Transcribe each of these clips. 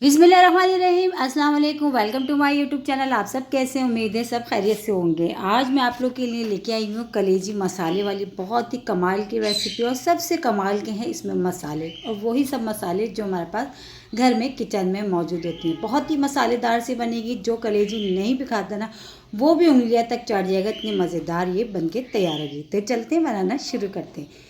बिस्मिल्लाहिर्रहमानिर्रहीम, अस्सलाम वालेकुम। Welcome to my YouTube channel. आप सब कैसे हैं? उम्मीद है सब खैरियत से होंगे। आज मैं आप लोग के लिए लेके आई हूँ कलेजी मसाले वाली बहुत ही कमाल की रेसिपी। और सबसे कमाल के हैं इसमें मसाले, और वही सब मसाले जो हमारे पास घर में किचन में मौजूद होती हैं। बहुत ही मसालेदार से बनेगी। जो कलेजी नहीं भी खाता ना, वो भी उंगलियाँ तक चढ़ जाएगा, इतनी मज़ेदार ये बन के तैयार होगी। तो चलते हैं, बनाना शुरू करते हैं।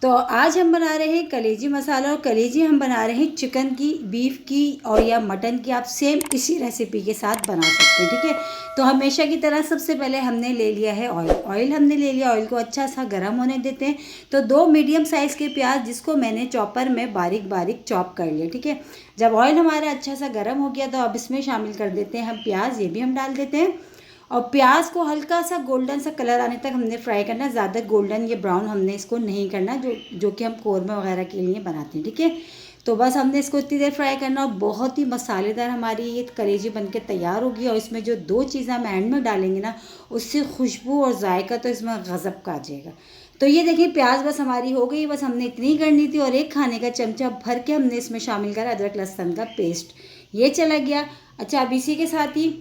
तो आज हम बना रहे हैं कलेजी मसाला। और कलेजी हम बना रहे हैं चिकन की, बीफ की और या मटन की। आप सेम इसी रेसिपी के साथ बना सकते हैं, ठीक है। तो हमेशा की तरह सबसे पहले हमने ले लिया है ऑयल हमने ले लिया। ऑयल को अच्छा सा गर्म होने देते हैं। तो 2 मीडियम साइज़ के प्याज, जिसको मैंने चॉपर में बारीक बारीक चॉप कर लिया, ठीक है। जब ऑयल हमारा अच्छा सा गर्म हो गया तो अब इसमें शामिल कर देते हैं हम प्याज। ये भी हम डाल देते हैं। और प्याज को हल्का सा गोल्डन सा कलर आने तक हमने फ्राई करना। ज़्यादा गोल्डन या ब्राउन हमने इसको नहीं करना, जो कि हम कौरमा वगैरह के लिए बनाते हैं, ठीक है। तो बस हमने इसको इतनी देर फ्राई करना। और बहुत ही मसालेदार हमारी ये कलेजी बन के तैयार होगी। और इसमें जो 2 चीज़ें हम एंड में डालेंगे ना, उससे खुशबू और जायका तो इसमें गज़ब का आ जाएगा। तो ये देखिए प्याज बस हमारी हो गई। बस हमने इतनी ही करनी थी। और 1 खाने का चमचा भर के हमने इसमें शामिल करा अदरक लहसुन का पेस्ट। ये चला गया। अच्छा, अब इसी के साथ ही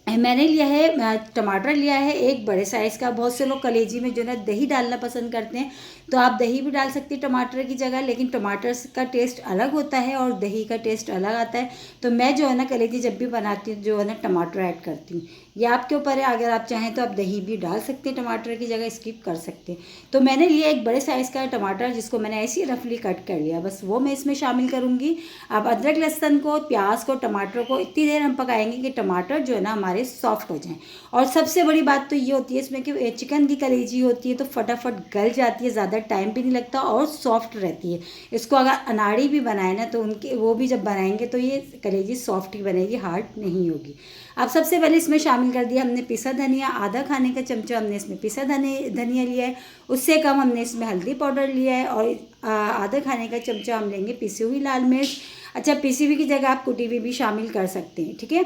मैंने लिया है टमाटर लिया है 1 बड़े साइज़ का। बहुत से लोग कलेजी में जो है ना दही डालना पसंद करते हैं, तो आप दही भी डाल सकती हैं टमाटर की जगह। लेकिन टमाटर का टेस्ट अलग होता है और दही का टेस्ट अलग आता है। तो मैं जो है ना कलेजी जब भी बनाती हूँ जो है ना टमाटर ऐड करती हूँ। ये आपके ऊपर है, अगर आप चाहें तो आप दही भी डाल सकते हैं, टमाटर की जगह स्किप कर सकते हैं। तो मैंने लिया 1 बड़े साइज़ का टमाटर, जिसको मैंने ऐसे ही रफली कट कर लिया। बस वो मैं इसमें शामिल करूँगी। अब अदरक लहसुन को, प्याज को, टमाटर को इतनी देर हम पकाएंगे कि टमाटर जो है ना हमारे सॉफ्ट हो जाएं। और सबसे बड़ी बात तो ये होती है इसमें कि चिकन की कलेजी होती है तो फटाफट गल जाती है, ज़्यादा टाइम भी नहीं लगता और सॉफ्ट रहती है। इसको अगर अनाड़ी भी बनाए ना तो उनके वो भी जब बनाएंगे तो ये कलेजी सॉफ्ट ही बनेगी, हार्ड नहीं होगी। अब सबसे पहले इसमें शामिल कर दिया हमने पिसा धनिया। आधा खाने का चमचा हमने इसमें पिसा धनिया लिया है। उससे कम हमने इसमें हल्दी पाउडर लिया है। और आधा खाने का चमचा हम लेंगे पिसी हुई लाल मिर्च। अच्छा, पिसी हुई की जगह आप कुटी हुई भी शामिल कर सकते हैं, ठीक है।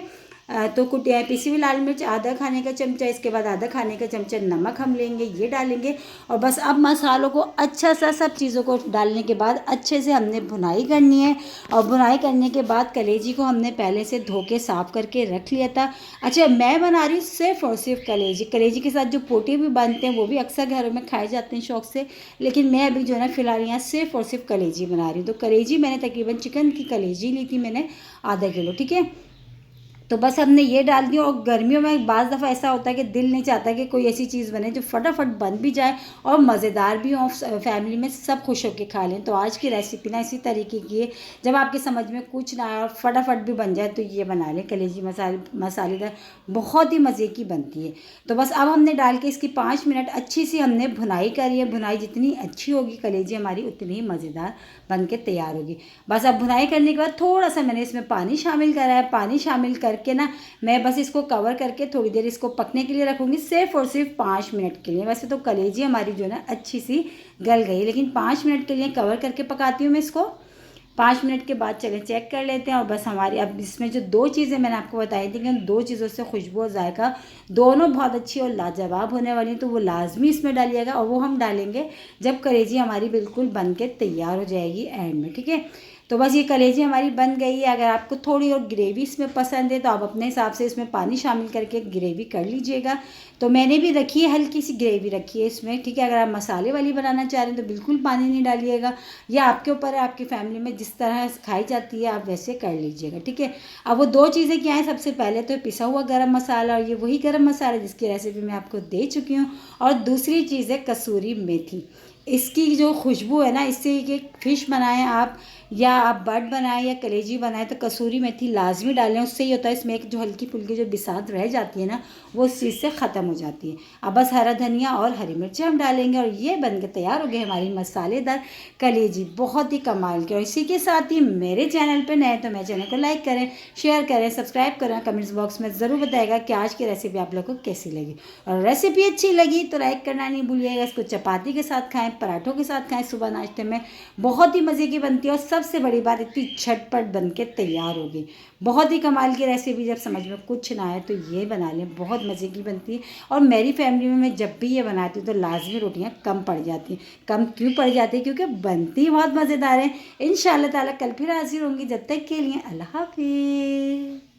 तो पिसी हुई लाल मिर्च आधा खाने का चमचा। इसके बाद आधा खाने का चमचा नमक हम लेंगे, ये डालेंगे। और बस अब मसालों को अच्छा सा सब चीज़ों को डालने के बाद अच्छे से हमने भुनाई करनी है। और भुनाई करने के बाद कलेजी को हमने पहले से धो के साफ़ करके रख लिया था। अच्छा, मैं बना रही हूँ सिर्फ और सिर्फ कलेजी। कलेजी के साथ जो पोटे भी बनते हैं वो भी अक्सर घरों में खाए जाते हैं शौक़ से। लेकिन मैं अभी जो है ना फ़िलहाल यहाँ सिर्फ और सिर्फ कलेजी बना रही हूँ। तो कलेजी मैंने तकरीबन चिकन की कलेजी ली थी मैंने, आधा किलो, ठीक है। तो बस हमने ये डाल दिया। और गर्मियों में बाज़ दफ़ा ऐसा होता है कि दिल नहीं चाहता कि कोई ऐसी चीज़ बने जो फटाफट बन भी जाए और मज़ेदार भी हो, फैमिली में सब खुश होकर खा लें। तो आज की रेसिपी ना इसी तरीके की है, जब आपके समझ में कुछ ना आए और फटाफट भी बन जाए तो ये बना लें कलेजी मसालेदार, बहुत ही मज़े की बनती है। तो बस अब हमने डाल के इसकी 5 मिनट अच्छी सी हमने भुनाई करी है। भुनाई जितनी अच्छी होगी कलेजी हमारी उतनी ही मज़ेदार बन के तैयार होगी। बस अब भुनाई करने के बाद थोड़ा सा मैंने इसमें पानी शामिल करा है। पानी शामिल करके ना मैं बस इसको कवर करके थोड़ी देर इसको पकने के लिए रखूँगी, सिर्फ और सिर्फ 5 मिनट के लिए। वैसे तो कलेजी हमारी जो है ना अच्छी सी गल गई, लेकिन 5 मिनट के लिए कवर करके पकाती हूँ मैं इसको। 5 मिनट के बाद चलें चेक कर लेते हैं। और बस हमारी अब इसमें जो 2 चीज़ें मैंने आपको बताई थी कि उन 2 चीज़ों से खुशबू और जायका दोनों बहुत अच्छी और लाजवाब होने वाली, तो वो लाजमी इसमें डालिएगा। और वो हम डालेंगे जब कलेजी हमारी बिल्कुल बन के तैयार हो जाएगी एंड में, ठीक है। तो बस ये कलेजी हमारी बन गई है। अगर आपको थोड़ी और ग्रेवी इसमें पसंद है तो आप अपने हिसाब से इसमें पानी शामिल करके ग्रेवी कर लीजिएगा। तो मैंने भी रखी है, हल्की सी ग्रेवी रखी है इसमें, ठीक है। अगर आप मसाले वाली बनाना चाह रहे हैं तो बिल्कुल पानी नहीं डालिएगा। या आपके ऊपर है, आपकी फैमिली में जिस तरह खाई जाती है आप वैसे कर लीजिएगा, ठीक है। अब वो 2 चीज़ें क्या हैं, सबसे पहले तो पिसा हुआ गरम मसाला, और ये वही गरम मसाला जिसकी रेसिपी मैं आपको दे चुकी हूँ। और दूसरी चीज़ है कसूरी मेथी। इसकी जो खुशबू है ना, इससे ये फ़िश बनाएं आप या आप बट बनाएं या कलेजी बनाएं तो कसूरी मेथी लाजमी डालें। उससे ये होता है इसमें एक जो हल्की फुल्की जो बिसात रह जाती है ना, वो उस चीज़ से ख़त्म हो जाती है। अब बस हरा धनिया और हरी मिर्ची हम डालेंगे और ये बन के तैयार हो गए हमारी मसालेदार कलेजी, बहुत ही कमाल के। और इसी के साथ ही मेरे चैनल पर नए तो मेरे चैनल को लाइक करें, शेयर करें, सब्सक्राइब करें। कमेंट्स बॉक्स में ज़रूर बताएगा कि आज की रेसिपी आप लोग को कैसी लगी। और रेसिपी अच्छी लगी तो लाइक करना नहीं भूलिएगा। इसको चपाती के साथ खाएँ, पराठों के साथ खाएँ, सुबह नाश्ते में बहुत ही मज़े की बनती है। और सबसे बड़ी बात इतनी झटपट बन के तैयार होगी। बहुत ही कमाल की रेसिपी, जब समझ में कुछ ना आए तो ये बना लें, बहुत मज़े की बनती है। और मेरी फैमिली में मैं जब भी ये बनाती हूँ तो लाजमी रोटियाँ कम पड़ जाती हैं। कम क्यों पड़ जाती है? क्योंकि बनती बहुत मज़ेदार है। इंशाअल्लाह ताला कल फिर हाजिर होंगी। जब तक के लिए अल्लाह हाफिज़।